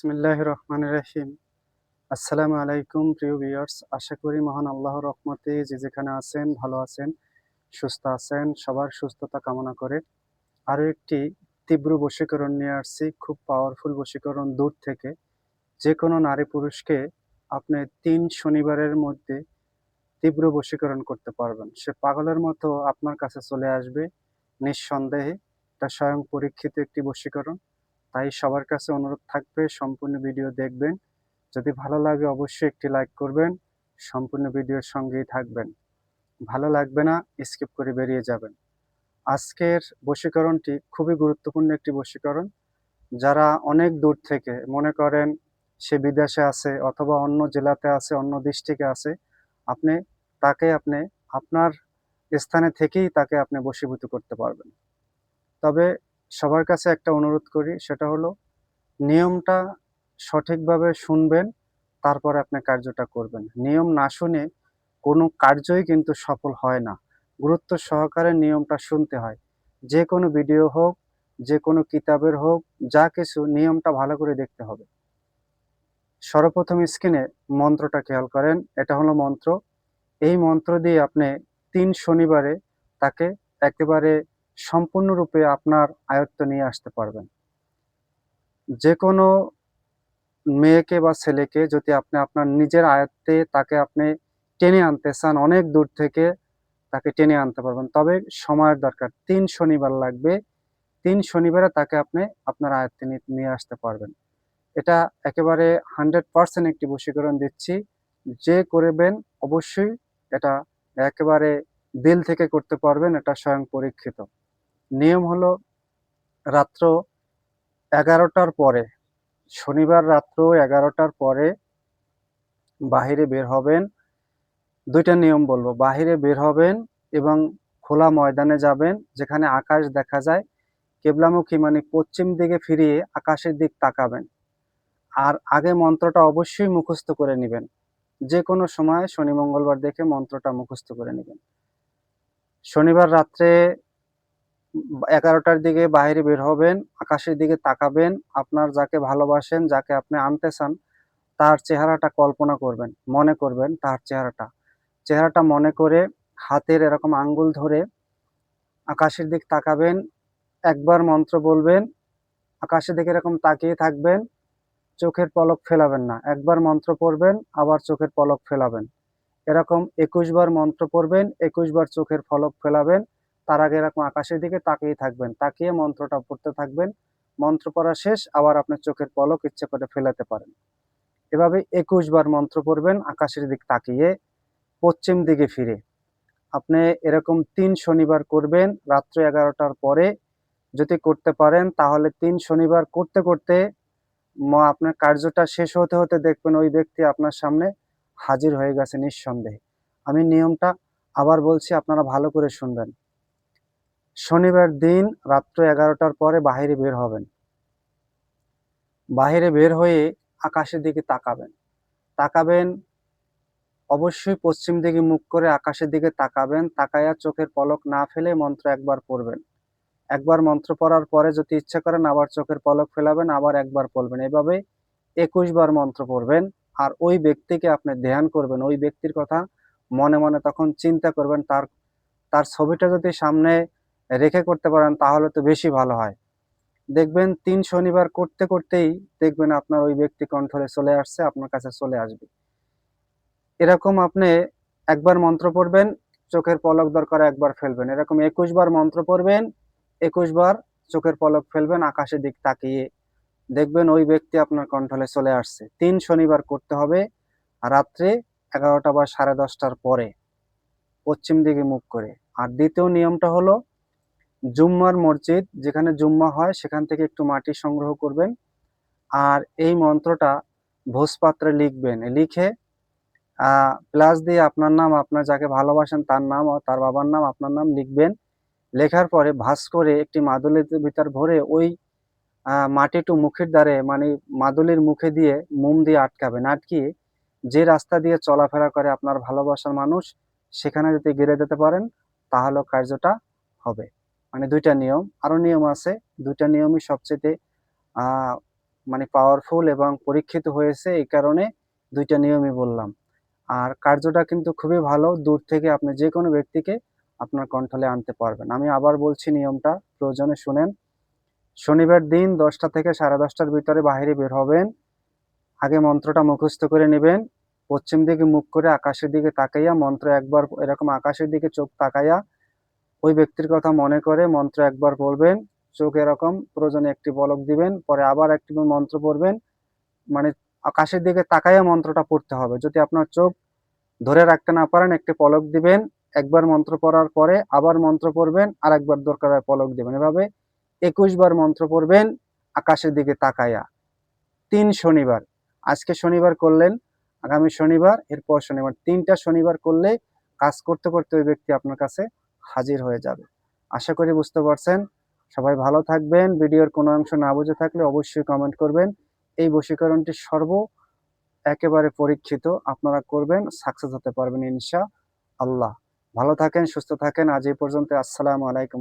বিসমিল্লাহির রহমানির রহিম। আসসালামু আলাইকুম প্রিয় ভিউয়ার্স। আশা করি মহান আল্লাহর রহমতে যে যেখানে আছেন ভালো আছেন, সুস্থ আছেন। সবার সুস্থতা কামনা করে আরো একটি তীব্র বশীকরণ নিয়ে আসছি। খুব পাওয়ারফুল বশীকরণ দূর থেকে। যেকোনো নারী পুরুষকে আপনি ৩ শনিবারের মধ্যে তীব্র বশীকরণ করতে পারবেন। সে পাগলের মতো আপনার কাছে চলে আসবে নিঃসন্দেহে। এটা স্বয়ং পরীক্ষিত একটি বশীকরণ। তাই সবার কাছে অনুরোধ থাকবে সম্পূর্ণ ভিডিও দেখবেন। যদি ভালো লাগে অবশ্যই একটি লাইক করবেন। সম্পূর্ণ ভিডিওর সঙ্গেই থাকবেন। ভালো লাগবে না, স্কিপ করে বেরিয়ে যাবেন। আজকের বশীকরণটি খুবই গুরুত্বপূর্ণ একটি বশীকরণ। যারা অনেক দূর থেকে মনে করেন সে বিদেশে আছে অথবা অন্য জেলাতে আছে, অন্য ডিস্ট্রিক্টে আছে, আপনি আপনি আপনার স্থানে থেকেই তাকে আপনি বশীভূত করতে পারবেন। তবে সবার কাছে একটা অনুরোধ করি, সেটা হলো নিয়মটা সঠিকভাবে শুনবেন, তারপরে আপনি কার্যটা করবেন। নিয়ম না শুনে কোনো কার্যই কিন্তু সফল হয় না। গুরুত্ব সহকারে নিয়মটা শুনতে হয়। যেকোনো ভিডিও হোক, যেকোনো কিতাবের হোক, যা কিছু নিয়মটা ভালো করে দেখতে হবে। সর্বপ্রথম স্ক্রিনে মন্ত্রটা খেয়াল করেন। এটা হলো মন্ত্র। এই মন্ত্র দিয়ে আপনি ৩ শনিবারে তাকে একেবারে সম্পূর্ণরূপে আপনার আয়ত্তে নিয়ে আসতে পারবেন। যেকোনো মেয়েকে বা ছেলেকে যদি আপনি আপনার নিজের আয়ত্তে তাকে আপনি টেনে আনতে চান, অনেক দূর থেকে তাকে টেনে আনতে পারবেন। তবে সময়ের দরকার। ৩ শনিবার লাগবে। ৩ শনিবারে তাকে আপনি আপনার আয়ত্তে নিয়ে আসতে পারবেন। এটা একেবারে 100% একটি বশীকরণ দিচ্ছি। যে করবেন অবশ্যই এটা একেবারে দিল থেকে করতে পারবেন। এটা স্বয়ং পরীক্ষিত। নিয়ম হলো রাত্র ১১টার পরে, শনিবার রাত্র ১১টার পরে বাহিরে বের হবেন। ২ টা নিয়ম বলব। বাহিরে বের হবেন এবং খোলা ময়দানে যাবেন যেখানে আকাশ দেখা যায়। কেবলামুখী মানে পশ্চিম দিকে ফিরিয়ে আকাশের দিক তাকাবেন। আর আগে মন্ত্রটা অবশ্যই মুখস্থ করে নিবেন। যেকোনো সময় শনি মঙ্গলবার দেখে মন্ত্রটা মুখস্থ করে নিবেন। শনিবার রাত্রে ১১টার দিকে বাইরে বের হবেন, আকাশের দিকে তাকাবেন। আপনার যাকে ভালোবাসেন, যাকে আপনি আনতে চান, তার চেহারাটা কল্পনা করবেন, মনে করবেন তার চেহারাটা। চেহারাটা মনে করে হাতের এরকম আঙ্গুল ধরে আকাশের দিক তাকাবেন। একবার মন্ত্র বলবেন, আকাশের দিকে এরকম তাকিয়ে থাকবেন, চোখের পলক ফেলাবেন না। একবার মন্ত্র পড়বেন, আবার চোখের পলক ফেলাবেন। এরকম ২১ বার মন্ত্র পড়বেন, ২১ বার চোখের পলক ফেলাবেন। তার আগে এরকম আকাশের দিকে তাকিয়ে থাকবেন। তাকিয়ে মন্ত্রটা পড়তে থাকবেন। মন্ত্র পড়া শেষ, আবার আপনার চোখের পলক ইচ্ছে করে ফেলাতে পারেন। এভাবে ২১ বার মন্ত্র পড়বেন আকাশের দিক তাকিয়ে, পশ্চিম দিকে ফিরে। আপনি এরকম ৩ শনিবার করবেন রাত্র ১১টার পরে। যদি করতে পারেন তাহলে ৩ শনিবার করতে, করতে আপনার কার্যটা শেষ হতে, হতে দেখবেন ওই ব্যক্তি আপনার সামনে হাজির হয়ে গেছে নিঃসন্দেহে। আমি নিয়মটা আবার বলছি, আপনারা ভালো করে শুনবেন। শনিবার দিন রাত্র ১১টার পরে বাহিরে বের হবেন। বাহিরে বের হয়ে আকাশের দিকে তাকাবেন। তাকাবেন অবশ্যই পশ্চিম দিকে মুখ করে আকাশের দিকে তাকাবেন। তাকায়া চোখের পলক না ফেলে মন্ত্র একবার পড়বেন। একবার মন্ত্র পড়ার পরে যদি ইচ্ছা করেন আবার চোখের পলক ফেলাবেন, আবার একবার পড়বেন। এভাবে ২১ বার মন্ত্র পড়বেন। আর ওই ব্যক্তিকে আপনি ধ্যান করবেন। ওই ব্যক্তির কথা মনে, মনে তখন চিন্তা করবেন। তার তার ছবিটা যদি সামনে রেখে করতে পারেন তাহলে তো বেশি ভালো হয়। দেখবেন ৩ শনিবার করতে, করতেই দেখবেন আপনার ওই ব্যক্তি কণ্ঠে চলে আসছে, আপনার কাছে চলে আসবে। এরকম আপনি একবার মন্ত্র পড়বেন, চোখের পলক দরকার একবার ফেলবেন। এরকম ২১ বার মন্ত্র পড়বেন, ২১ বার চোখের পলক ফেলবেন আকাশের দিক তাকিয়ে। দেখবেন ওই ব্যক্তি আপনার কণ্ঠলে চলে আসছে। ৩ শনিবার করতে হবে রাত্রে ১১টা বা ১০:৩০ পরে, পশ্চিম দিকে মুখ করে। আর দ্বিতীয় নিয়মটা হলো জুম্মার মসজিদ যেখানে জুম্মা হয় সেখান থেকে একটু মাটি সংগ্রহ করবেন। আর এই মন্ত্রটা ভোজপাত্রে লিখবেন। লিখে প্লাস দিয়ে আপনার নাম, আপনার যাকে ভালোবাসেন তার নাম ও তার বাবার নাম, আপনার নাম লিখবেন। লেখার পরে ভাঁজ করে একটি মাদুলির ভিতর ভরে ওই মাটিটু মুখের দ্বারে মানে মাদুলির মুখে দিয়ে মোম দিয়ে আটকাবেন। আটকিয়ে যে রাস্তা দিয়ে চলাফেরা করে আপনার ভালোবাসার মানুষ, সেখানে যদি গেড়ে দিতে পারেন তাহলেও কার্যটা হবে। মানে ২ টা নিয়ম। আরো নিয়ম আছে। ২ টা নিয়মই সবচাইতে আ মানে পাওয়ারফুল এবং পরীক্ষিত হয়েছে, এই কারণে 2টা নিয়মই বললাম। আর কার্যটা কিন্তু খুবই ভালো, দূর থেকে আপনি যে কোনো ব্যক্তিকে আপনার কন্ট্রোলে আনতে পারবেন। আমি আবার বলছি নিয়মটা, প্রয়োজনে শুনেন। শনিবার দিন 10টা থেকে 10:30টার ভিতরে বাহিরে বের হবেন। আগে মন্ত্রটা মুখস্থ করে নেবেন। পশ্চিম দিকে মুখ করে আকাশের দিকে তাকাইয়া মন্ত্র একবার এরকম আকাশের দিকে চোখ তাকাইয়া ওই ব্যক্তির কথা মনে করে মন্ত্র একবার পড়বেন। চোখ এরকম প্রয়োজনে একটি পলক দিবেন, পরে আবার একটি মন্ত্র পড়বেন। মানে আকাশের দিকে তাকাইয়া মন্ত্রটা পড়তে হবে। যদি আপনার চোখ ধরে রাখতে না পারেন, একটি পলক দিবেন। একবার মন্ত্র পড়ার পরে আবার মন্ত্র পড়বেন, আর একবার দরকার হয় পলক দিবেন। এভাবে 21 বার মন্ত্র পড়বেন আকাশের দিকে তাকাইয়া। 3 শনিবার, আজকে শনিবার করলেন, আগামী শনিবার, এরপর শনিবার, 3টা শনিবার করলে কাজ করতে করতে ওই ব্যক্তি আপনার কাছে হাজির হয়ে যাবে। আশা করি বুঝতে পারছেন। সবাই ভালো থাকবেন। ভিডিওর কোনো অংশ না বুঝে থাকলে অবশ্যই কমেন্ট করবেন। এই বশীকরণটি একেবারে পরীক্ষিত, আপনারা করবেন, সাকসেস হতে পারবেন ইনশাআল্লাহ। ভালো থাকেন, সুস্থ থাকেন। আজ এই পর্যন্ত। আসসালামু আলাইকুম।